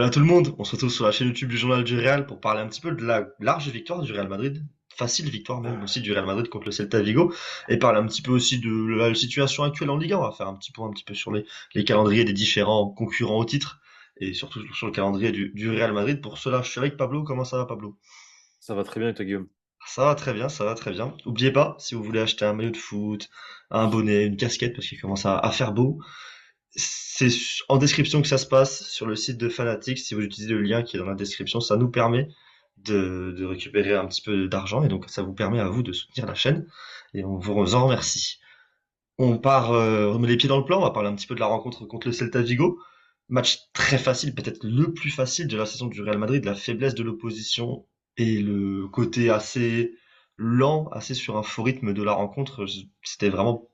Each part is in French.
Voilà tout le monde, on se retrouve sur la chaîne YouTube du Journal du Real pour parler un petit peu de la large victoire du Real Madrid, facile victoire même aussi du Real Madrid contre le Celta Vigo, et parler un petit peu aussi de la situation actuelle en Ligue 1. On va faire un petit peu sur les calendriers des différents concurrents au titre, et surtout sur le calendrier du Real Madrid. Pour cela, je suis avec Pablo. Comment ça va, Pablo? Ça va très bien et toi, Guillaume? Ça va très bien, ça va très bien. N'oubliez pas, si vous voulez acheter un maillot de foot, un bonnet, une casquette, parce qu'il commence à faire beau, c'est en description que ça se passe sur le site de Fanatics. Si vous utilisez le lien qui est dans la description, ça nous permet de récupérer un petit peu d'argent et donc ça vous permet à vous de soutenir la chaîne et on vous en remercie. On met les pieds dans le plan, on va parler un petit peu de la rencontre contre le Celta Vigo. Match très facile, peut-être le plus facile de la saison du Real Madrid, la faiblesse de l'opposition et le côté assez lent, assez sur un faux rythme de la rencontre. C'était vraiment,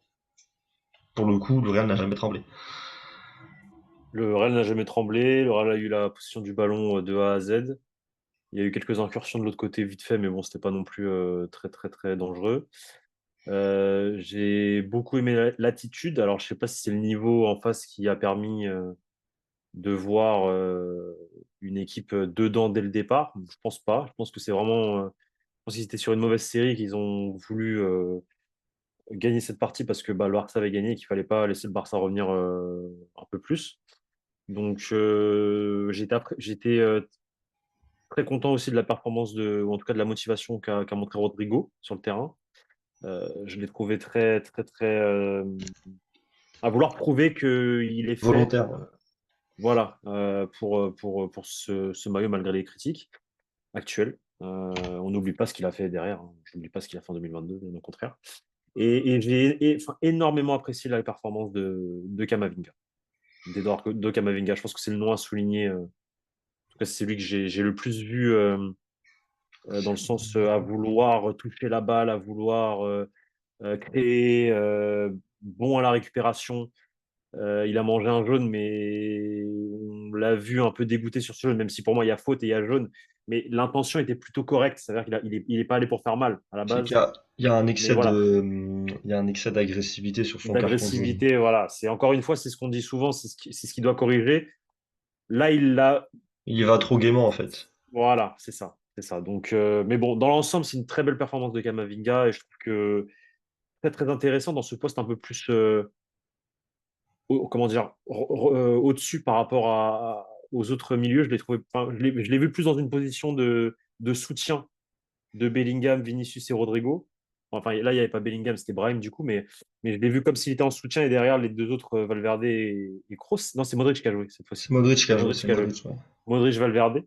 pour le coup, le Real n'a jamais tremblé. Le Real n'a jamais tremblé, le Real a eu la possession du ballon de A à Z. Il y a eu quelques incursions de l'autre côté vite fait, mais bon, c'était pas non plus très très très dangereux. J'ai beaucoup aimé l'attitude. Alors, je sais pas si c'est le niveau en face qui a permis de voir une équipe dedans dès le départ. Je pense pas. Je pense que c'est vraiment. Je pense qu'ils étaient sur une mauvaise série, qu'ils ont voulu gagner cette partie parce que bah, le Barça avait gagné et qu'il fallait pas laisser le Barça revenir un peu plus. Donc, j'étais très content aussi de la performance ou en tout cas de la motivation qu'a montré Rodrigo sur le terrain. Je l'ai trouvé très, très, très à vouloir prouver qu'il est fait, Volontaire, ouais. voilà, pour ce maillot malgré les critiques actuelles. On n'oublie pas ce qu'il a fait derrière, hein. Je n'oublie pas ce qu'il a fait en 2022, bien au contraire. Et j'ai enfin, énormément apprécié la performance de Kamavinga, d'Edouard Camavinga. Je pense que c'est le nom à souligner. En tout cas, c'est celui que j'ai le plus vu dans le sens à vouloir toucher la balle, à vouloir créer, bon à la récupération. Il a mangé un jaune, mais on l'a vu un peu dégoûté sur ce jaune, même si pour moi il y a faute et il y a jaune. Mais l'intention était plutôt correcte, c'est-à-dire qu'il est pas allé pour faire mal à la C'est qu'il base. y a un Mais excès voilà, il y a un excès d'agressivité sur son carton jaune. d'agressivité, voilà. C'est encore une fois, c'est ce qu'on dit souvent, c'est ce qu'il doit corriger. Là, il l'a. Il y va trop gaiement, en fait. Voilà, c'est ça. C'est ça. Donc, mais bon, dans l'ensemble, c'est une très belle performance de Kamavinga et je trouve que très très intéressant dans ce poste un peu plus, comment dire, au-dessus par rapport aux autres milieux. Je l'ai trouvé, enfin, je l'ai vu plus dans une position de soutien de Bellingham, Vinicius et Rodrigo. Enfin, là, il n'y avait pas Bellingham, c'était Brahim du coup, mais je l'ai vu comme s'il était en soutien et derrière les deux autres, Valverde et Kroos. Non, c'est Modric qui a joué cette C'est fois-ci. Modric qui C'est a joué, Modric c'est qui a joué. Modric, ouais. Modric, Valverde.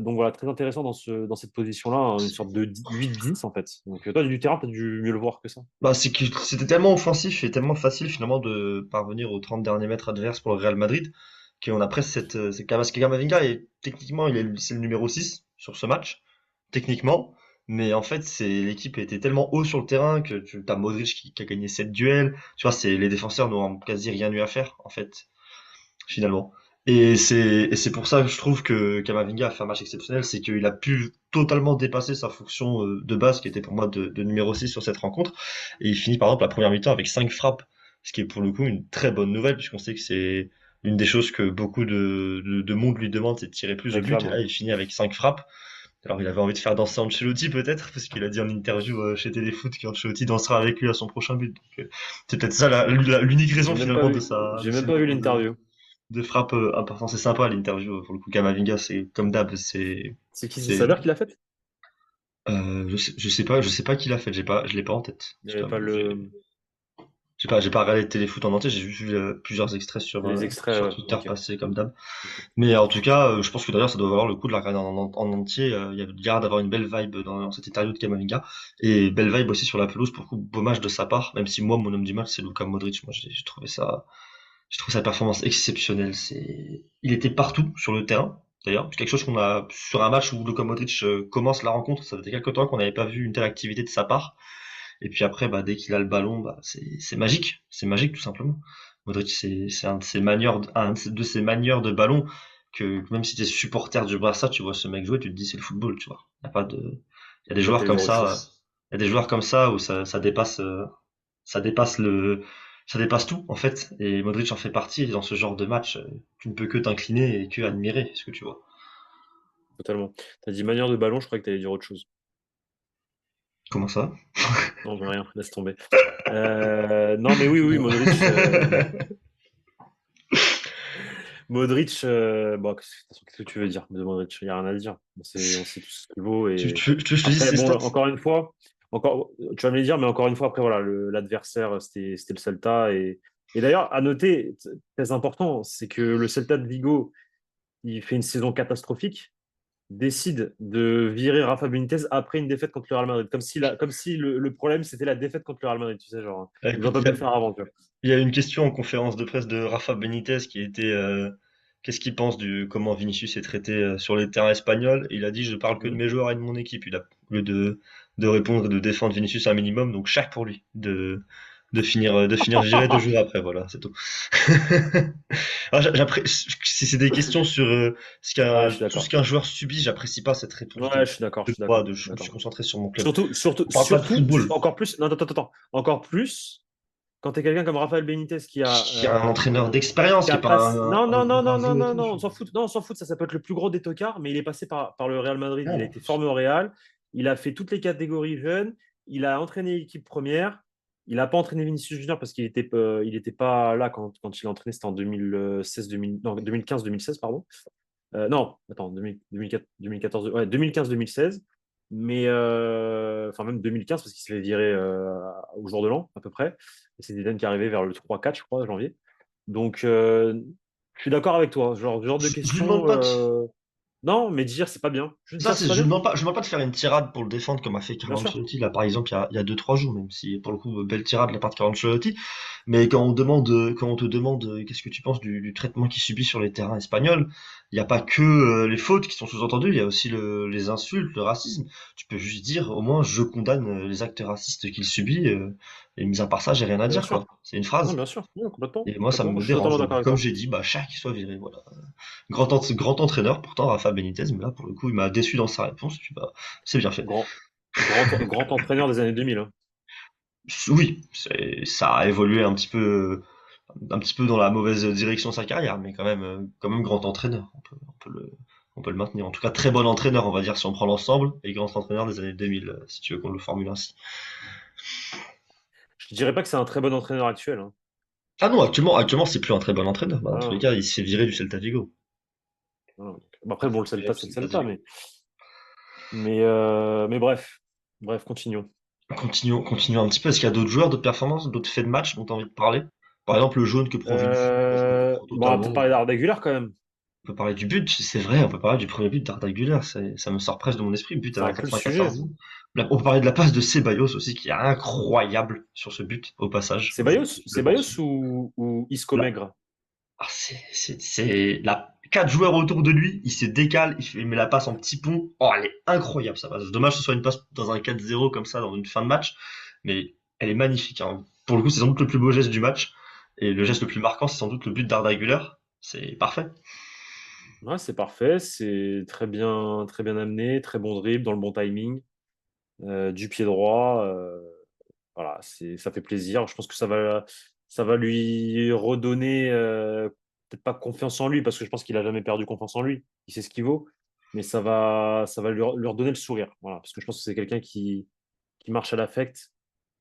Donc voilà, très intéressant dans cette position-là, hein, une sorte de 8-10 en fait. Donc toi, du terrain, tu as dû mieux le voir que ça. Bah, c'est que c'était tellement offensif et tellement facile, finalement, de parvenir aux 30 derniers mètres adverses pour le Real Madrid, qu'on a presque parce que Camavinga est, techniquement, c'est le numéro 6 sur ce match. Techniquement. Mais en fait, l'équipe était tellement haut sur le terrain que tu as Modric qui a gagné 7 duels. Tu vois, les défenseurs n'ont quasi rien eu à faire, en fait, finalement. Et c'est pour ça que je trouve que Camavinga a fait un match exceptionnel, c'est qu'il a pu totalement dépasser sa fonction de base, qui était pour moi de numéro 6 sur cette rencontre. Et il finit par exemple la première mi-temps avec 5 frappes, ce qui est pour le coup une très bonne nouvelle, puisqu'on sait que c'est une des choses que beaucoup de monde lui demande, c'est de tirer plus au but. Réclame, Et ouais. là, il finit avec 5 frappes. Alors, il avait envie de faire danser Ancelotti peut-être, parce qu'il a dit en interview chez Téléfoot qu'Ancelotti dansera avec lui à son prochain but. Donc, c'est peut-être ça l'unique raison J'ai même pas finalement de vu, sa de j'ai même ses pas vu nombre l'interview. de frappes importantes. C'est sympa l'interview pour le coup. Kamavinga, c'est comme d'hab, C'est qui, c'est c'est Saber qui l'a fait? je sais pas qui l'a fait. Je l'ai pas en tête. Il n'y Je avait pas t'avoue. J'ai pas regardé le téléfoot en entier. J'ai juste vu plusieurs extraits les extraits, sur ouais. Twitter Ok. passer comme d'hab. Ok. Mais en tout cas, je pense que d'ailleurs, ça doit valoir le coup de la regarder en entier. Il y a l'air d'avoir une belle vibe dans cette interview de Kamavinga. Et belle vibe aussi sur la pelouse, pour le coup, beau match de sa part. Même si moi, mon homme du match, c'est Luka Modric. Moi, j'ai trouvé sa performance exceptionnelle. Il était partout sur le terrain. D'ailleurs, c'est quelque chose qu'on a sur un match où Luka Modric commence la rencontre. Ça faisait quelques temps qu'on n'avait pas vu une telle activité de sa part. Et puis après, bah, dès qu'il a le ballon, bah, c'est magique. C'est magique, tout simplement. Modric, c'est un de ses manieurs de ballon que même si t'es supporter du Barça, tu vois ce mec jouer, tu te dis c'est le football, tu vois. Y a pas de, il y a des Là, joueurs t'as comme numéro ça, 6. il y a des joueurs comme ça où ça dépasse le, ça dépasse tout, en fait. Et Modric en fait partie. Et dans ce genre de match, tu ne peux que t'incliner et que admirer ce que tu vois. Totalement. T'as dit manière de ballon, je crois que t'allais dire autre chose. Comment ça? Non, mais rien, laisse tomber. Non, mais oui, oui, Bon. Modric. Modric, bon, qu'est-ce que tu veux dire de Modric? Il n'y a rien à dire. On sait tout ce qu'il vaut. Et Tu veux que je te dise après, ses bon, stats? encore une fois, tu vas me les dire, mais encore une fois, après, voilà, l'adversaire, c'était le Celta. Et d'ailleurs, à noter, très important, c'est que le Celta de Vigo, il fait une saison catastrophique, décide de virer Rafa Benitez après une défaite contre le Real Madrid. Comme si le problème, c'était la défaite contre le Real Madrid, tu sais, genre, ils n'ont Écoute, pas pu le faire avant, tu vois. il y a une question en conférence de presse de Rafa Benitez qui était qu'est-ce qu'il pense du comment Vinicius est traité sur les terrains espagnols. Et il a dit je parle que de Mhm. mes joueurs et de mon équipe. Il a au lieu de répondre et de défendre Vinicius un minimum, donc chaque pour lui de finir viré 2 jours après. Voilà, c'est tout. Alors, si c'est des questions sur Ouais, je suis tout ce d'accord. qu'un joueur subit, j'apprécie pas cette réponse Ouais, je suis d'accord, je de suis moi. d'accord. Je me suis D'accord. concentré sur mon club. Surtout, surtout, On parle pas de surtout, football. encore plus, non, attends, attends, attends. Encore plus quand tu es quelqu'un comme Rafael Benitez Il y a un entraîneur d'expérience qui qui a est pas passé. Non, non, non, un non, non, rinzo et non, tout. non, on s'en fout. Non, on s'en fout, ça peut être le plus gros des tocards, mais il est passé par le Real Madrid. Il a Non. été formé au Real. Il a fait toutes les catégories jeunes. Il a entraîné l'équipe première. Il n'a pas entraîné Vinicius Junior parce qu'il était pas là quand il a entraîné, c'était en 2016, 2000, non, 2015-2016, pardon. Non, attends, 2004, 2014, ouais, 2015-2016, mais enfin même 2015 parce qu'il s'est fait virer au jour de l'an à peu près. Et c'est Zidane qui est arrivé vers le 3-4, je crois, janvier. Donc, je suis d'accord avec toi. Genre de Je lui demande questions. pas de, Non, mais dire c'est pas bien. Je dis ça, pas c'est pas bien. je lui demande pas de faire une tirade pour le défendre comme a fait Bien Carlo sûr. Ancelotti, là, par exemple, il y a 2-3 jours, même si, pour le coup, belle tirade de la part de Carlo Ancelotti. Mais quand on te demande qu'est-ce que tu penses du traitement qu'il subit sur les terrains espagnols, il n'y a pas que les fautes qui sont sous-entendues, il y a aussi les insultes, le racisme. Tu peux juste dire, au moins, je condamne les actes racistes qu'il subit, et mis à part ça, j'ai rien à Bien dire, sûr. quoi. C'est une Non, phrase. bien sûr. Oui, complètement. Et moi, ça Complètement. me Je suis dérange. totalement d'accord Donc, avec comme toi. j'ai dit, bah, chaque qui soit viré, voilà. Grand entraîneur, pourtant, Rafa Benitez, mais là, pour le coup, il m'a déçu dans sa réponse. Puis, bah, c'est bien fait. Grand entraîneur des années 2000, hein. Oui, ça a évolué un petit peu dans la mauvaise direction de sa carrière, mais quand même grand entraîneur. On peut le maintenir. En tout cas, très bon entraîneur, on va dire, si on prend l'ensemble, et grand entraîneur des années 2000, si tu veux qu'on le formule ainsi. Je ne dirais pas que c'est un très bon entraîneur actuel, hein. Ah non, actuellement, c'est plus un très bon entraîneur. Bah, dans tous les Voilà. cas, il s'est viré du Celta Vigo. Voilà. Bon, après, bon, le Viré Celta, du c'est le Celta Celta, Vigo. mais bref. Bref, continuons. Continuons un petit peu. Est-ce qu'il y a d'autres joueurs, d'autres performances, d'autres faits de match dont tu as envie de parler? Par exemple, le jaune que prend Vinicius, moi, je le comprends Bon, on va totalement. peut-être parler d'Arda Güler quand même. On peut parler du but, c'est vrai, on peut parler du premier but d'Arda Güler, ça me sort presque de mon esprit, but C'est à la un peu le sujet. 94e. On peut parler de la passe de Ceballos aussi, qui est incroyable sur ce but, au passage, je le C'est Bayos mentionne. ou Isco Là, Maigre? là, 4 joueurs autour de lui, il se décale, il met la passe en petit pont. Oh, elle est incroyable, ça passe. Dommage que ce soit une passe dans un 4-0 comme ça, dans une fin de match, mais elle est magnifique, hein. Pour le coup, c'est sans doute le plus beau geste du match, et le geste le plus marquant, c'est sans doute le but d'Arda Güler. C'est parfait. Ouais, c'est parfait. C'est très bien amené, très bon dribble, dans le bon timing, du pied droit. Voilà, ça fait plaisir. Je pense que ça va lui redonner, peut-être pas confiance en lui, parce que je pense qu'il a jamais perdu confiance en lui. Il sait ce qu'il vaut, mais ça va lui redonner le sourire. Voilà, parce que je pense que c'est quelqu'un qui marche à l'affect.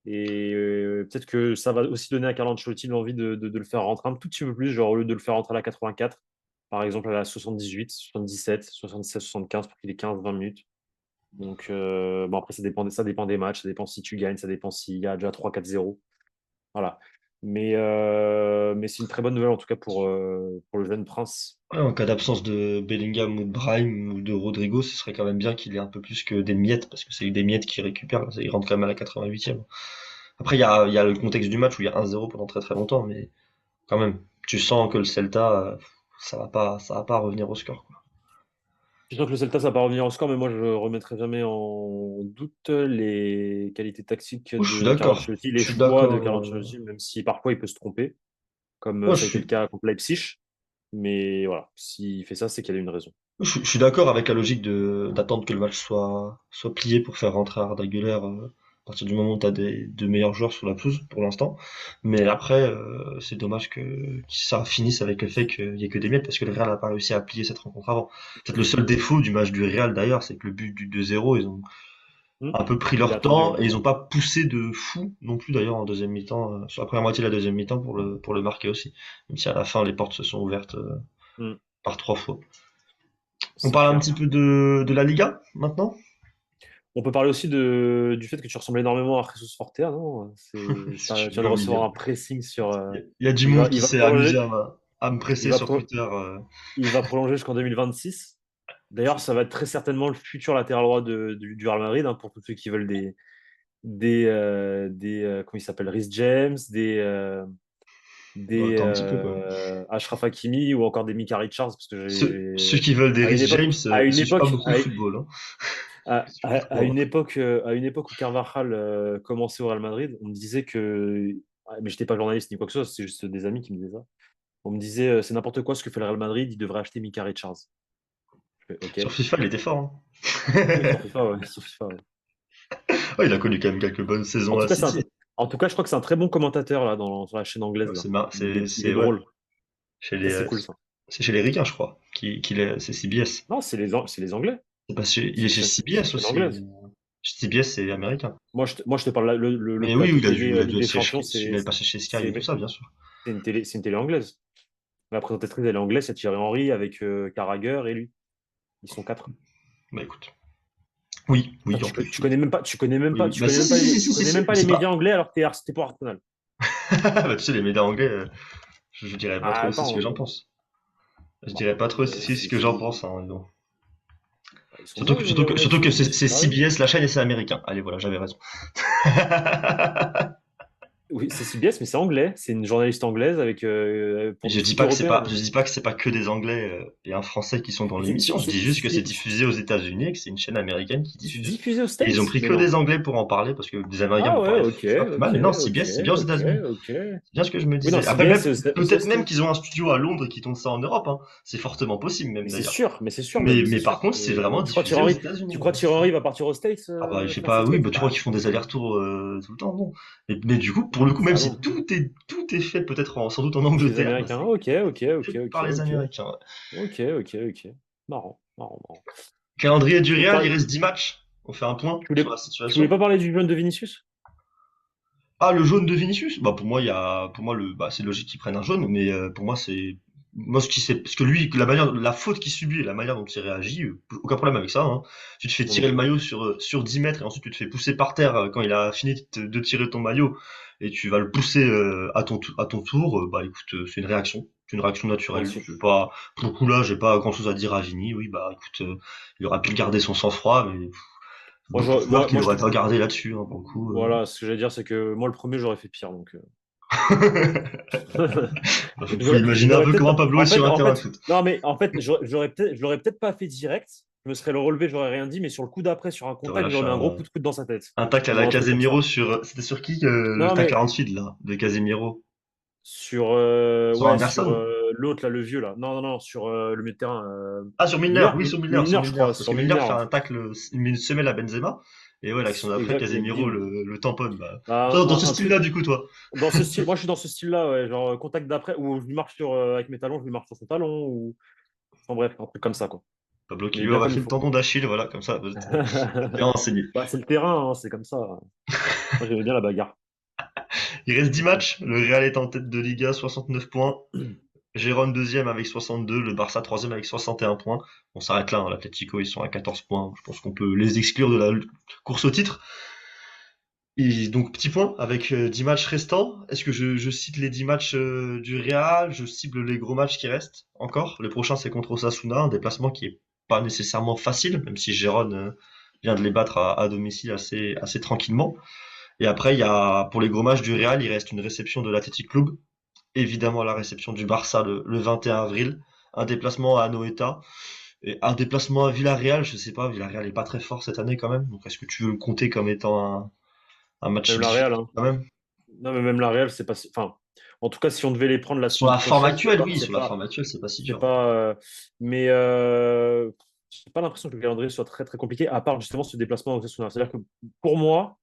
Et peut-être que ça va aussi donner à Carlo Ancelotti l'envie de le faire rentrer un tout petit peu plus, genre au lieu de le faire rentrer à la 84, par exemple à la 78, 77, 76, 75 pour qu'il ait 15-20 minutes. Donc, bon, après, ça dépend des matchs, ça dépend si tu gagnes, ça dépend s'il y a déjà 3-4-0. Voilà. Mais c'est une très bonne nouvelle en tout cas pour le jeune prince. Ouais, en cas d'absence de Bellingham ou de Brahim ou de Rodrigo, ce serait quand même bien qu'il ait un peu plus que des miettes, parce que c'est des miettes qui récupèrent, il rentre quand même à la 88e. Après, il y a le contexte du match où il y a 1-0 pendant très très longtemps, mais quand même, tu sens que le Celta, ça va pas revenir au score, quoi. Je suis sûr que le Celta, ça va pas revenir au score, mais moi, je ne remettrai jamais en doute les qualités tactiques Moi, je suis de Carlo d'accord. Ancelotti, les Je suis choix de d'accord. Carlo Ancelotti, même si parfois il peut se tromper, comme Moi, ça a été le cas contre Leipzig. Mais voilà, s'il fait ça, c'est qu'il y a une raison. je suis d'accord avec la logique d'attendre que le match soit plié pour faire rentrer Arda Güler, À partir du moment où tu as de meilleurs joueurs sur la pelouse pour l'instant. Mais après, c'est dommage que ça finisse avec le fait qu'il y ait que des miettes parce que le Real n'a pas réussi à plier cette rencontre avant. Peut-être le seul défaut du match du Real d'ailleurs, c'est que le but du 2-0, ils ont Hmm. un peu pris Il a leur attendu temps et ils longtemps. n'ont pas poussé de fou non plus d'ailleurs en deuxième mi-temps, sur la première moitié de la deuxième mi-temps pour le marquer aussi. Même si à la fin les portes se sont ouvertes Hmm. par 3 fois. On C'est parle un clair. petit peu de la Liga maintenant? On peut parler aussi du fait que tu ressembles énormément à Jesus Fortea, non? Si tu Tu viens de veux, oui. recevoir un pressing sur. Il y a du monde qui Il va s'est amusé prolonger, à me il presser va, sur pro- Twitter. il va prolonger jusqu'en 2026. D'ailleurs, ça va être très certainement le futur latéral droit du Real Madrid, hein, pour tous ceux qui veulent comment il s'appelle, Rhys James, Bon, attends un petit peu quand même. Achraf Hakimi ou encore des Micah Richards, parce que Ceux qui veulent des à une Rhys époque, James, ils suivent pas beaucoup le football, hein. à une époque où Carvajal commençait au Real Madrid, on me disait que, mais j'étais pas journaliste ni quoi que ce soit, c'est juste des amis qui me disaient ça. On me disait c'est n'importe quoi ce que fait le Real Madrid, il devrait acheter Micah Richards. Je fais, ok. Sur FIFA, il était fort, Oui, hein. sur FIFA, ouais, sur FIFA, ouais. Ouais, il a connu quand même quelques bonnes En saisons tout à cas, City. en tout cas, je crois que c'est un très bon commentateur là sur la chaîne anglaise Ouais, là. Il est ouais, drôle. chez Ça les, c'est cool ça. c'est chez les Ricains, je crois, c'est CBS. Non, c'est les Anglais. Il est chez C'est une CBS chaîne aussi. anglaise. Chez CBS, c'est américain. Moi, je te parle le Mais oui, oui, plateau télé il a dû Ligue être des Champions, il est passé chez Sky et tout c'est ça, bien sûr. c'est une télé anglaise. La présentatrice elle est anglaise, c'est Thierry Henry avec Carragher et lui. Ils sont quatre. Bah écoute. Oui, Putain, oui, en plus. Oui, oui. tu Bah connais si, même si, pas si, si, tu si, si, connais si, même mais pas les c'est médias pas. anglais alors que t'es pour Arsenal. Bah, tu sais, les médias anglais, je dirais pas Ah, trop aussi ce que attends, j'en pense. Je bah, dirais pas trop aussi ce que j'en pense, hein, mais bon. ils sont bons les médias anglais, Surtout que c'est c'est sérieux. CBS, la chaîne, et c'est américain. Allez, voilà, j'avais raison. Oui, c'est CBS, mais c'est anglais. C'est une journaliste anglaise avec Et pour du foot européen. je dis pas que c'est pas que des Anglais et un Français qui sont dans Mais l'émission. Je dis juste que c'est diffusé aux États-Unis et que c'est une chaîne américaine qui c'est diffuse. diffusé aux Et ils ont States? pris Mais que non. des Anglais pour en parler parce que des Américains, Ah bon, ouais, bref, ok, c'est pas plus mal. ok, Mais non, ok, CBS, c'est bien aux ok, États-Unis. ok. C'est bien ce que je me Oui, non, disais. Après, CBS, même, c'est aux peut-être même States. qu'ils ont un studio à Londres et qu'ils tournent ça en Europe, hein. C'est fortement possible, même d'ailleurs. Mais c'est sûr même, c'est Mais par sûr. contre, c'est vraiment diffusé aux Tu États-Unis, crois hein. Thierry Henry va partir aux States Ah bah, je sais faire ses pas, oui, trucs? bah, tu crois Bah, qu'ils je font pense des que non. allers-retours tout le temps, non. Mais du coup, pour le coup, même Ah si non. tout est fait peut-être sans doute en Chez les Angleterre, bah, Américains. c'est Ok, ok, ok, fait ok, par les ok. Américains, ouais. Ok, ok, ok. Marrant, marrant, marrant. Calendrier du Tu voulais, Real, il parler- reste 10 matchs. On fait un point tu voulais, sur la tu voulais situation. pas parler du jeune de Vinicius? Ah, le jaune de Vinicius? Bah, pour moi, c'est logique qu'il prenne un jaune, mais pour moi, parce que lui, la faute qu'il subit et la manière dont il réagit, aucun problème avec ça, hein. Tu te fais Moi non tirer le plus. maillot sur 10 mètres et ensuite tu te fais pousser par terre quand il a fini de tirer ton maillot et tu vas le pousser à ton tour, bah écoute, c'est une réaction. C'est une réaction Ouais, naturelle. Pour le coup là, j'ai pas grand chose à dire à Vini. Oui, bah écoute, il aurait pu garder son sang-froid, mais d'autres joueurs qui moi, l'auraient regardé là-dessus, hein, pour le coup. voilà, ce que j'allais dire, c'est que moi, le premier, j'aurais fait pire. Donc, Vous pouvez imaginer un j'aurais peu peut-être comment pas. Pablo est sur un En terrain de fait, foot. non, mais en fait, je l'aurais peut-être pas fait direct. Je me serais le relevé, j'aurais rien dit, mais sur le coup d'après, sur un T'aurais contact, j'aurais lâché mis un gros coup de coude dans sa tête. un tacle à Ou la un truc comme Casemiro ça. sur. C'était sur qui le Non, tacle à mais Anfield là, de Casemiro? sur, Sur ouais, sur Anderson? l'autre, là, le vieux, là. Non, non, non, sur le milieu de terrain. Ah, sur Milner, Milner, oui, sur Milner, sur Milner, je Milner. crois. Parce Sur que Milner Milner, fait ouais. un tacle, il met une semelle à Benzema. Et ouais, l'action d'après, Exact, et Casemiro bim. le tamponne. Bah. Bah, Toi, dans ce un truc style-là, du coup, toi. dans ce style, moi je suis dans ce style-là, ouais, genre contact d'après, où je lui marche avec mes talons, je lui marche sur son talon, ou enfin bref, un truc comme ça, quoi. Pablo qui Mais lui bien aurait comme fait il le faut. tendon d'Achille, voilà, comme ça, t'es bien renseigné. Bah, c'est le terrain, hein, c'est comme ça. Moi j'aimais bien la bagarre. Il reste 10 matchs. Le Real est en tête de Liga, 69 points. Gérone deuxième avec 62, le Barça troisième avec 61 points. On s'arrête là, hein. L'Atlético ils sont à 14 points. Je pense qu'on peut les exclure de la course au titre. Et donc petit point avec 10 matchs restants. Est-ce que je cite les 10 matchs du Real? Je cible les gros matchs qui restent encore. Le prochain c'est contre Osasuna, un déplacement qui est pas nécessairement facile, même si Gérone vient de les battre à domicile assez tranquillement. Et après, il y a, pour les gros matchs du Real, il reste une réception de l'Athletic Club, évidemment la réception du Barça le 21 avril, un déplacement à Anoeta et un déplacement à Villarreal. Je sais pas, Villarreal est pas très fort cette année quand même. Donc est-ce que tu veux le compter comme étant un match Même la Real, difficile hein. quand même? Non, mais même la Real, c'est pas. Enfin, en tout cas, si on devait les prendre la Sur semaine la forme prochaine, actuelle, oui, sur la forme actuelle, c'est pas si c'est dur. pas. Mais j'ai pas l'impression que le calendrier soit très très compliqué, à part justement ce déplacement à Osasuna. C'est-à-dire que pour moi,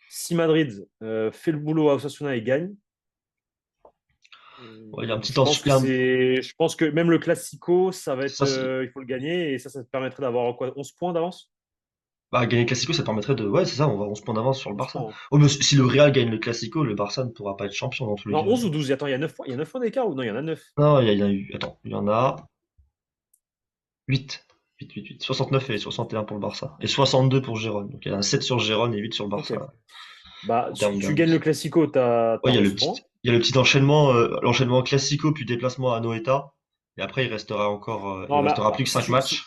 Si Madrid fait le boulot à Osasuna et gagne, Ouais, il y a un petit temps, je pense que même le Classico, ça va être, ça, il faut le gagner et ça te permettrait d'avoir quoi, 11 points d'avance? bah, gagner le Classico, ça permettrait de, ouais, c'est ça, on va 11 points d'avance sur le 11 Barça. points, hein. Oh, mais si le Real gagne le Classico, le Barça ne pourra pas être champion dans tous les Non, cas. 11 ou 12. Attends, il y a 9 points d'écart ou non, il y en a 9. Non, il y a eu, attends, il y en a 8. 8, 69 et 61 pour le Barça. Et 62 pour Gérone. Donc il y a 7 sur Gérone et 8 sur le Ok. Barça Bah, en si termes tu gagnes le d'avance. Classico, Ouais, t'as 11 points. il y a le petit enchaînement, l'enchaînement Classico puis déplacement à Noeta. Et après, il Non, mais restera plus que si 5 tu, matchs.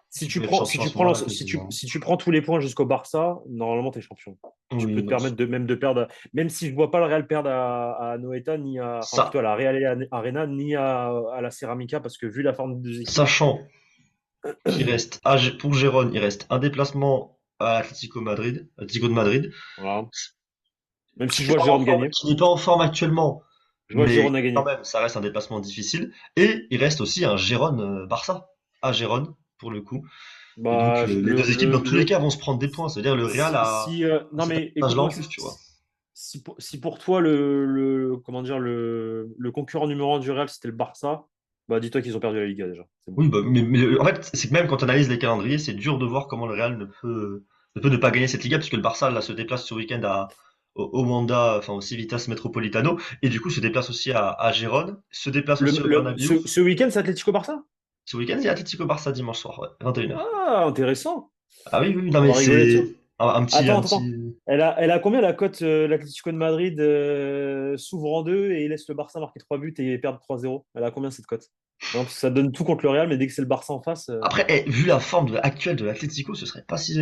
si Tu tu peux être prends, champion à ce moment-là, quasiment. si tu prends tous les points jusqu'au Barça, normalement, tu es champion. Tu Oui, peux te non. permettre même de perdre, même si je ne vois pas le Real perdre à Noeta, enfin plutôt Ça, à la Real Arena, ni à la Ceramica, parce que vu la forme des deux équipes, sachant qu'il reste, pour Gérone, il reste un déplacement à Atlético de Madrid, voilà. Même si qui je n'est vois pas en Jérôme forme, gagner, qui n'est pas en forme actuellement, je vois mais Jérôme à quand gagner. même, ça reste un déplacement difficile. Et il reste aussi un Gérone-Barça, à Gérone, pour le coup. Et donc, Bah, les deux équipes, dans tous les cas, vont se prendre des points. C'est-à-dire, le Real a non cet mais avantage-là en écoute-moi, plus, tu vois. si pour toi comment dire le concurrent numéro un du Real c'était le Barça, bah dis-toi qu'ils ont perdu la Liga déjà. C'est bon. Oui, bah, mais en fait, c'est que même quand on analyse les calendriers, c'est dur de voir comment le Real ne peut ne pas gagner cette Liga, puisque le Barça, là, se déplace ce week-end au Wanda, enfin, au Civitas Metropolitano, et du coup, se déplace aussi à Gérone, se déplace aussi au Bernabéu. Ce week-end c'est Atlético Barça? Ce week-end, il y a Atlético Barça dimanche soir, ouais, 21h. Ah, intéressant. Ah oui, oui, non, On mais va rigoler, c'est tiens. un Attends. petit. Elle a combien la cote l'Atlético de Madrid s'ouvre en deux et laisse le Barça marquer 3 buts et perdre 3-0. Elle a combien cette cote? Non, parce que ça donne tout contre le Real, mais dès que c'est le Barça en face, Après, vu la forme actuelle de l'Atlético, ce serait pas si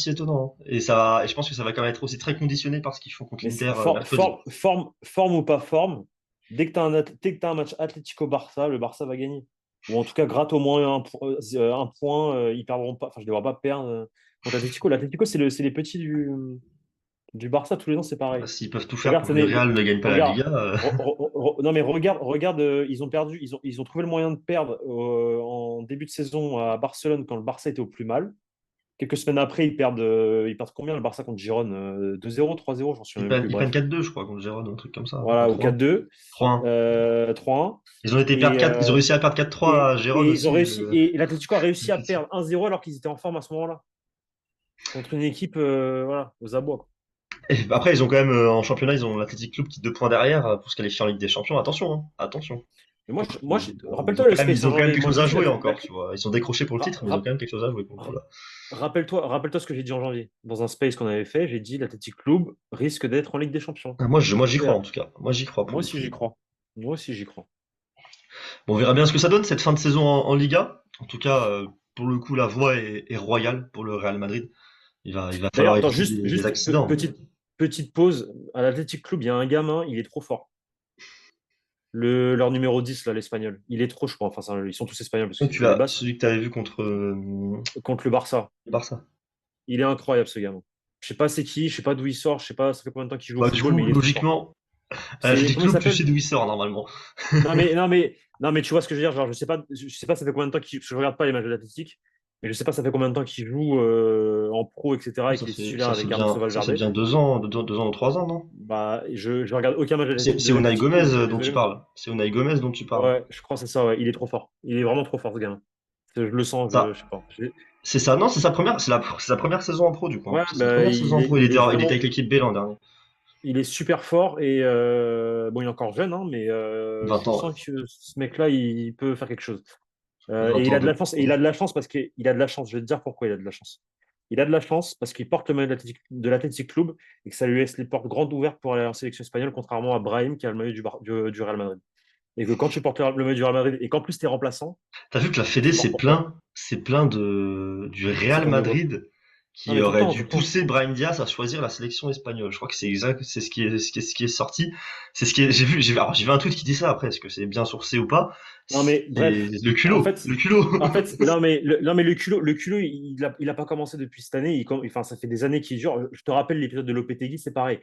étonnant, hein. Et je pense que ça va quand même être aussi très conditionné par ce qu'ils font contre mais l'Inter mercredi. forme ou pas forme, dès que tu as un match Atlético-Barça, le Barça va gagner. Ou en tout cas, gratte au moins un point, ils perdront pas. Enfin, je ne les vois pas perdre contre l'Atlético. L'Atlético, c'est les petits du Barça, tous les ans, c'est Bah, pareil. s'ils peuvent tout faire Regarde, pour que le Real ne gagne pas la regarde, Liga, non mais regarde, ils ont perdu, ils ont trouvé le moyen de perdre en début de saison à Barcelone quand le Barça était au plus mal. Quelques semaines après, ils perdent combien le Barça contre Girone? 2-0, 3-0, j'en suis même plus. ils prennent Bref, 4-2, je crois, contre Gérone, ou un truc comme ça. Enfin, voilà, ou 3-1. 4-2, 3-1. 3-1. Ils ont réussi à perdre 4-3 à Gérone Et ils ont aussi, réussi, et l'Atlético a réussi à difficile. perdre 1-0 alors qu'ils étaient en forme à ce moment-là contre une équipe, voilà, aux abois, quoi. Et après, ils ont quand même, en championnat, ils ont l'Athletic Club qui est 2 points derrière pour se qualifier en Ligue des Champions. Attention, hein, attention. Mais Ils ont rappelle-toi le Space ils ont quand même Saint-Germain. quelque Moi, chose je à l'ai dit, jouer encore, tu vois. Ils sont décrochés pour le ra- titre, mais ils ont ra- quand même quelque chose à jouer pour le coup, là. rappelle-toi ce que j'ai dit en janvier. Dans un Space qu'on avait fait, j'ai dit l'Athletic Club risque d'être en Ligue des Champions. Ah, moi, j'y crois, en tout cas. Moi, j'y crois pour Moi le aussi, coup. j'y crois. Moi aussi, j'y crois. Bon, on verra bien ce que ça donne, cette fin de saison en Liga. En tout cas, pour le coup, la voie est royale pour le Real Madrid. Il va D'ailleurs, falloir attends, éviter des accidents. petite pause. À l'Athletic Club, il y a un gamin, il est trop fort. Leur numéro 10 là, l'Espagnol. Il est trop, je crois. Enfin, ils sont tous espagnols parce Donc, qu'ils jouent les Basques. celui que tu avais vu contre Contre le Barça. le Barça. Il est incroyable, ce gamin. Je sais pas c'est qui, je sais pas d'où il sort, je sais pas ça fait combien de temps qu'il joue au Bah, du football, mais coup, il est trop fort. logiquement, à l'Athletic Comment il Club, tu sais s'appelle? d'où il sort normalement. Non, mais tu vois ce que je veux dire. Genre, je sais pas ça fait combien de temps parce que je regarde pas les matchs de l'Athletic, mais je sais pas ça fait combien de temps qu'il joue en pro, etc. et qu'il est titulaire avec Ernesto Ça fait Valverde. bien 2 ans, 2 ans ou 3 ans, non? Bah, je regarde aucun match C'est de Unai l'Atletico, Gomez je suis dont tu désolé. parles. C'est Unai Gomez dont tu parles. Ouais, je crois que c'est ça, ouais. Il est trop fort. Il est vraiment trop fort, ce gamin. Je le sens, Ça, je sais pas. c'est ça. Non, c'est sa première saison en pro, du coup, hein. Ouais, C'est sa bah, première saison en pro. Il était avec l'équipe B l'an dernier. il est super fort et bon, il est encore jeune, hein, mais 20 je ans, ouais. sens que ce mec-là, il peut faire quelque chose. Et 20 il ans a de de la chance, et il pro. a de la chance parce qu'il a de la chance. Je vais te dire pourquoi il a de la chance. Il a de la chance parce qu'il porte le maillot de l'Athletic Club et que ça lui laisse les portes grandes ouvertes pour aller en sélection espagnole, contrairement à Brahim qui a le maillot du Real Madrid. Et que quand tu portes le maillot du Real Madrid et qu'en plus tu es remplaçant, T'as vu que la Fédé c'est mort pour toi. s'est plaint du C'est Real tombé quoi. Madrid Non, qui mais tout le aurait temps, dû tout le temps. pousser Brahim Diaz à choisir la sélection espagnole. Je crois que c'est exact, c'est ce qui est sorti. C'est ce qui est, alors, j'ai vu un tweet qui dit ça après, est-ce que c'est bien sourcé ou pas? Non, mais C'est bref, le culot. non, mais le culot, il a pas commencé depuis cette année. Enfin, ça fait des années qu'il dure. Je te rappelle l'épisode de Lopetegui, c'est pareil.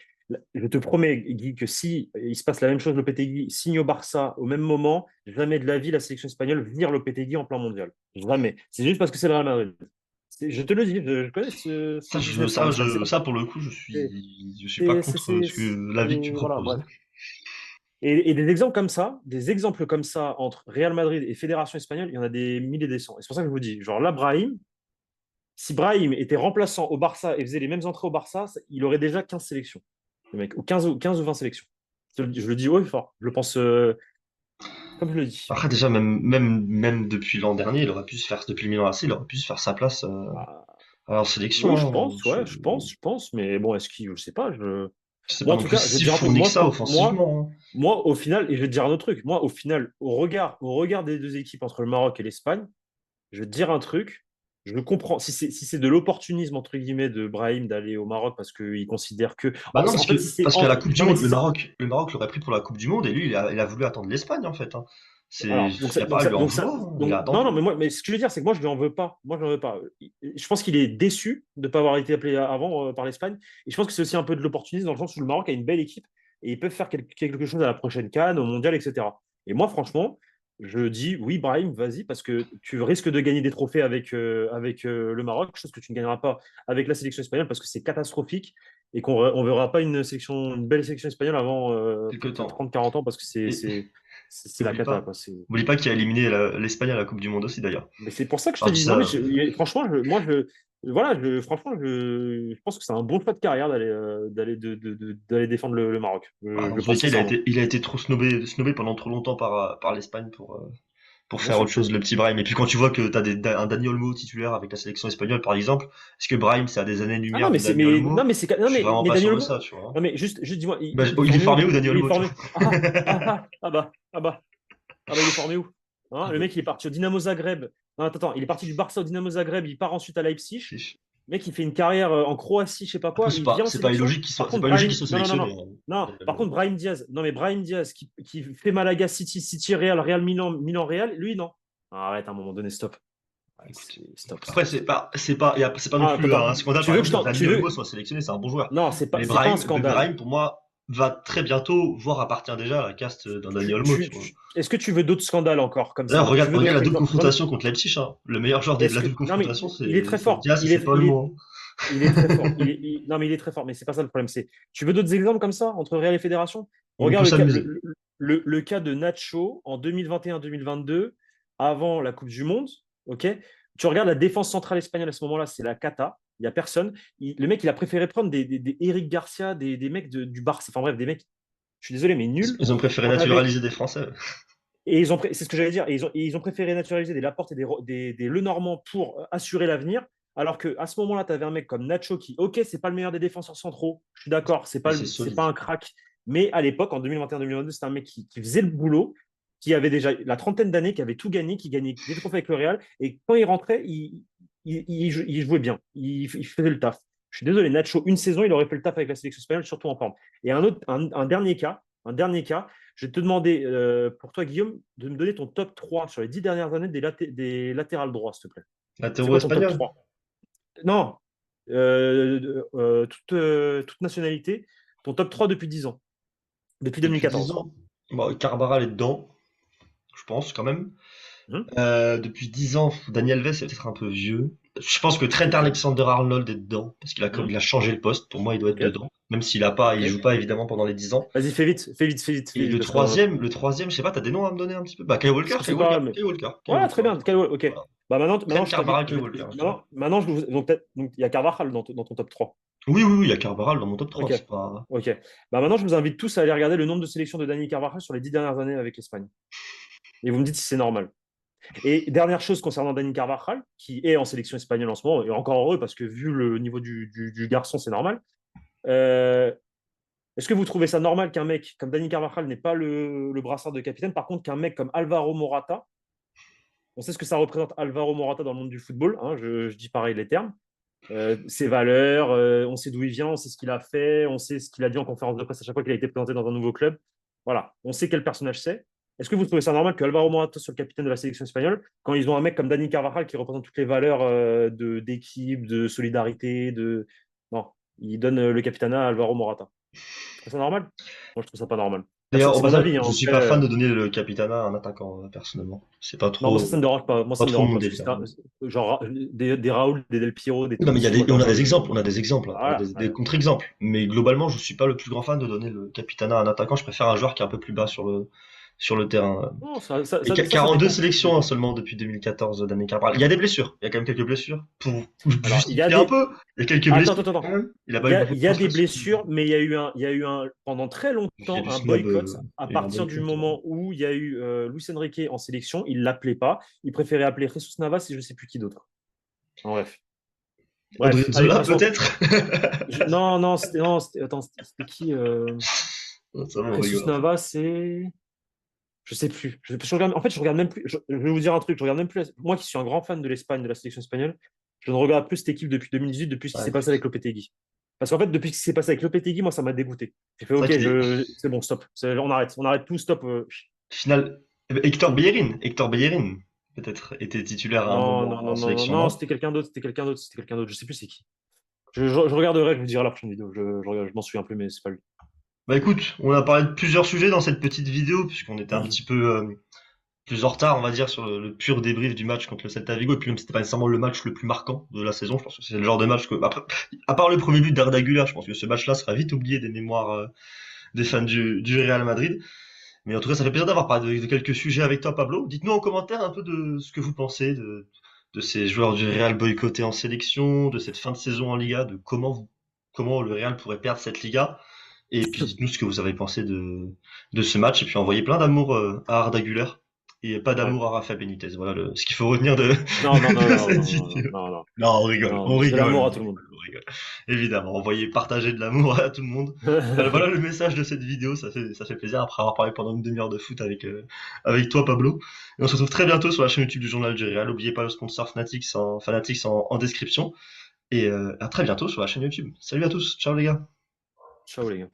Je te promets, Guy, que si il se passe la même chose, Lopetegui signe au Barça au même moment, jamais de la vie la sélection espagnole vire Lopetegui en plein mondial. Jamais. C'est juste parce que c'est le Real Madrid. Je te le dis, je connais ce business en Espagne. Ça, pour le coup, C'est, je suis pas contre l'avis que tu voilà, proposes, bref. hein. Et des exemples comme ça entre Real Madrid et Fédération espagnole, il y en a des milliers et des cents. Et c'est pour ça que je vous dis, genre là, Brahim, si Brahim était remplaçant au Barça et faisait les mêmes entrées au Barça, il aurait déjà 15 sélections, le mec, ou 15 ou 20 sélections. Je le dis haut et fort. Je le pense comme je le dis. Après, déjà, même depuis l'an dernier, il aurait pu se faire, depuis le Milan AC, il aurait pu se faire sa place Ah, en sélection, oui, je hein. pense, ouais, je pense, mais bon, est-ce qu'il, je sais pas. C'est pas Moi, en non tout plus cas, je vais te si dire un truc. fourni que ça offensivement, hein. Moi, au final, et je vais te dire un autre truc. Moi, au final, au regard des deux équipes entre le Maroc et l'Espagne, je vais te dire un truc. Je comprends. Si c'est de l'opportunisme, entre guillemets, de Brahim d'aller au Maroc parce qu'il considère que. Bah non, En fait, si c'est. parce qu'à la Coupe du Non, mais Monde, si c'est. Le Maroc l'aurait pris pour la Coupe du Monde et lui, il a voulu attendre l'Espagne, en fait, hein. Alors, Y a pas à lui en vouloir, hein. Il a non, non, attendu. mais ce que je veux dire, c'est que moi, je lui en veux pas. Moi, je lui en veux pas. Je pense qu'il est déçu de ne pas avoir été appelé avant par l'Espagne. Et je pense que c'est aussi un peu de l'opportunisme dans le sens où le Maroc a une belle équipe et ils peuvent faire quelque chose à la prochaine CAN, au mondial, etc. Et moi, franchement, je dis oui, Brahim, vas-y, parce que tu risques de gagner des trophées avec le Maroc, chose que tu ne gagneras pas avec la sélection espagnole parce que c'est catastrophique et qu'on ne verra pas une belle sélection espagnole avant Quelque peut-être temps. 30-40 ans parce que Et, c'est et la cata, quoi. oublie pas qu'il a éliminé l'Espagne à la Coupe du Monde aussi, d'ailleurs. Mais c'est pour ça que je Alors, te je dis dis, non, ça, mais franchement, voilà, franchement, je pense que c'est un bon choix de carrière d'aller défendre le Maroc. bah, Je dans le tous les pense cas, sincèrement. il a été trop snobé pendant trop longtemps par l'Espagne pour Bien faire autre sûr. chose, le petit Brahim. Et puis quand tu vois que t'as un Dani Olmo titulaire avec la sélection espagnole, par exemple, est-ce que Brahim, c'est à des Ah années-lumière non, de Dani non, Olmo? non, Je suis vraiment mais pas sûr Daniel de Olmo, ça, tu vois. non, mais juste dis-moi, Bah, il est il est formé où, formé où, Dani il est Olmo, tu formé, vois? il est formé où? Hein, Ah, le bah, mec, il est parti au Dynamo Zagreb. Non, attends, il est parti du Barça au Dynamo Zagreb, il part ensuite à Leipzig. chiche. Le mec, il fait une carrière en Croatie, je sais pas Après, quoi, il vient en sélection. c'est pas illogique qu'il soit Non, non, non, sélectionné, non. hein, Non, Dani par Olmo. contre, Brahim Diaz, non, mais Brahim Diaz qui fait Malaga City, City Real, Real Milan, Milan Real, lui, non. Ah, arrête, à un moment donné, stop. Ouais, Écoute. stop, Après, stop, stop. c'est pas non Ah, plus attends, un scandale, tu par veux que exemple, que Dani tu Olmo veux. soit sélectionné, c'est un bon joueur. Non, c'est pas un Mais scandale. Brahim, pour moi, va très bientôt, voire appartient déjà à la caste d'un Dani Olmo, tu vois. Est-ce que tu veux d'autres scandales encore comme D'ailleurs, ça? Tu veux regarde d'autres la double exemples? confrontation contre Leipzig, hein. Le meilleur joueur de Est-ce la que. double Non, mais confrontation, il est très c'est fort. Diaz et c'est pas Olmo, hein. Il est très fort. Non, mais il est très fort. Mais c'est pas ça le problème. Tu veux d'autres exemples comme ça entre Real et Fédération? On peut Regarde s'amuser. le cas de Nacho en 2021-2022, avant la Coupe du Monde. Ok. Tu regardes la défense centrale espagnole à ce moment-là, c'est la cata. Il n'y a personne. Le mec, il a préféré prendre des Eric Garcia, des mecs du Barça. Enfin bref, des mecs, je suis désolé, mais nuls. Ils ont préféré On avait, naturaliser des Français. c'est ce que j'allais dire, ils ont préféré naturaliser des Laporte et des Lenormand pour assurer l'avenir. Alors qu'à ce moment-là, tu avais un mec comme Nacho qui, ok, c'est pas le meilleur des défenseurs centraux, je suis d'accord, Mais c'est c'est solide. pas un crack, mais à l'époque, en 2021-2022, c'était un mec qui faisait le boulot, qui avait déjà la trentaine d'années, qui avait tout gagné, qui gagnait des trophées avec le Real, et quand il rentrait, il jouait bien, il faisait le taf. Je suis désolé, Nacho, une saison, il aurait fait le taf avec la sélection espagnole, surtout en forme. Et un dernier cas, je vais te demander, pour toi, Guillaume, de me donner ton top 3 sur les 10 dernières années des latérales droits, s'il te plaît. C'est Latéraux quoi ton top espagnols. 3? Non, toute nationalité, ton top 3 depuis 10 ans, depuis Depuis 10 2014. ans. Bon, Carvajal est dedans, je pense, quand même. Hum. Depuis 10 ans, Daniel Alves c'est peut-être un peu vieux. Je pense que Trent Ok. Alexander-Arnold est dedans, parce Hum. il a changé le poste. Pour moi, il doit être Ok. dedans. Même il Ok. joue pas évidemment pendant les 10 ans. Vas-y, fais vite, fais vite, fais vite, fais Et vite, parce qu'on en a. le troisième, je sais pas, t'as des noms à me donner un petit peu? Bah, Kyle Walker, C'est pas. Kyle Voilà, Walker, très le bien. troisième. Ok. Voilà. Bah maintenant, Trent je t'invite. Carvajal, Kyle Walker, je dirais. Maintenant, donc il y a Carvajal dans ton top 3. Oui, il y a Carvajal dans mon top 3, Ok. c'est pas. Ok. Bah maintenant, je vous invite tous à aller regarder le nombre de sélections de Dani Carvajal sur les 10 dernières années avec l'Espagne. Et vous me dites si c'est normal. Et dernière chose concernant Dani Carvajal, qui est en sélection espagnole en ce moment, et encore heureux parce que vu le niveau du garçon, c'est normal. Euh, Est-ce que vous trouvez ça normal qu'un mec comme Dani Carvajal n'ait pas le brassard de capitaine, par contre qu'un mec comme Alvaro Morata, on sait ce que ça représente Alvaro Morata dans le monde du football, hein, je dis pareil les termes, ses valeurs, on sait d'où il vient, on sait ce qu'il a fait, on sait ce qu'il a dit en conférence de presse à chaque fois qu'il a été présenté dans un nouveau club. Voilà, on sait quel personnage c'est. Est-ce que vous trouvez ça normal que Alvaro Morata soit le capitaine de la sélection espagnole quand ils ont un mec comme Dani Carvajal qui représente toutes les valeurs d'équipe, de solidarité, de. Non, il donne le capitanat à Alvaro Morata. Tu trouves ça normal? Moi, je trouve ça pas normal. D'ailleurs, au C'est mon passage, avis, hein. je suis Après, pas fan de donner le capitana à un attaquant, personnellement. C'est pas non, moi, ça trop, me dérange pas. Moi, pas ça me trop dérange mon pas. Parce que délire. genre, des Raoul, des Del Piero, des Oui, non, mais Totti, moi, on j'en a des donne. exemples, on a des exemples, hein. On a Voilà. des contre-exemples. Mais globalement, je suis pas le plus grand fan de donner le capitana à un attaquant. Je préfère un joueur qui est un peu plus bas sur le terrain. Non, Et ça 42 dépend. Ça sélections hein, dépend. seulement depuis 2014 d'Anne Carvajal. Il y a des blessures. Il y a quand même quelques blessures. Pour Alors, il y a justifier un des. peu, il y a quelques Attends, blessures attends, attends. quand même. Il a Il pas y eu a, beaucoup il de y a temps des là-dessus. blessures, mais pendant très Il y a longtemps, du un snob, boycott. À il y a eu un partir du boycott. Ouais. moment où il y a eu Luis Enrique en sélection, il l'appelait pas. Il préférait appeler Jesus Navas et je sais plus qui d'autre. En bref. Bref, allez, Odriozola passons. peut-être? Non, non, attends, c'était qui Ça va, on Jesus rigole. Navas, c'est. Je sais plus. En fait, je regarde même plus. Je vais vous dire un truc. Je regarde même plus. Moi, qui suis un grand fan de l'Espagne, de la sélection espagnole, je ne regarde plus cette équipe depuis 2018, depuis ce qui Ah, s'est passé avec Lopetegui. Parce qu'en fait, depuis ce qui s'est passé avec Lopetegui, moi, ça m'a dégoûté. J'ai fait c'est vrai OK, qu'il est c'est bon, stop. On arrête tout, stop. final. Hector Bellerin peut-être était titulaire à un Non, moment non, en non, non, non, sélection, non, non? c'était quelqu'un d'autre, c'était quelqu'un d'autre, c'était quelqu'un d'autre. Je sais plus c'est qui. Je regarderai, je vous dirai la prochaine vidéo. Je m'en souviens plus, mais c'est pas lui. Bah écoute, on a parlé de plusieurs sujets dans cette petite vidéo puisqu'on était un petit peu plus en retard, on va dire, sur le pur débrief du match contre le Celta Vigo. Et puis même, c'était pas nécessairement le match le plus marquant de la saison. Je pense que c'est le genre de match que, après, à part le premier but d'Arda Güler, je pense que ce match-là sera vite oublié des mémoires des fans du Real Madrid. Mais en tout cas, ça fait plaisir d'avoir parlé de quelques sujets avec toi, Pablo. Dites-nous en commentaire un peu de ce que vous pensez de ces joueurs du Real boycottés en sélection, de cette fin de saison en Liga, de comment le Real pourrait perdre cette Liga. Et puis dites-nous ce que vous avez pensé de ce match. Et puis envoyez plein d'amour à Arda Güler et pas Ouais. d'amour à Rafa Benitez. Voilà ce qu'il faut retenir de, Non, non, non, de non, cette non, non, vidéo. non, non, Non, non. on De rigole, l'amour on à tout le monde. rigole, on rigole. Évidemment, envoyez, partagez de l'amour à tout le monde. Voilà le message de cette vidéo, ça fait plaisir après avoir parlé pendant une demi-heure de foot avec toi, Pablo. Et on se retrouve très bientôt sur la chaîne YouTube du Journal du Real. N'oubliez pas le sponsor Fanatics en description. Et à très bientôt sur la chaîne YouTube. Salut à tous, ciao les gars. Ciao les gars.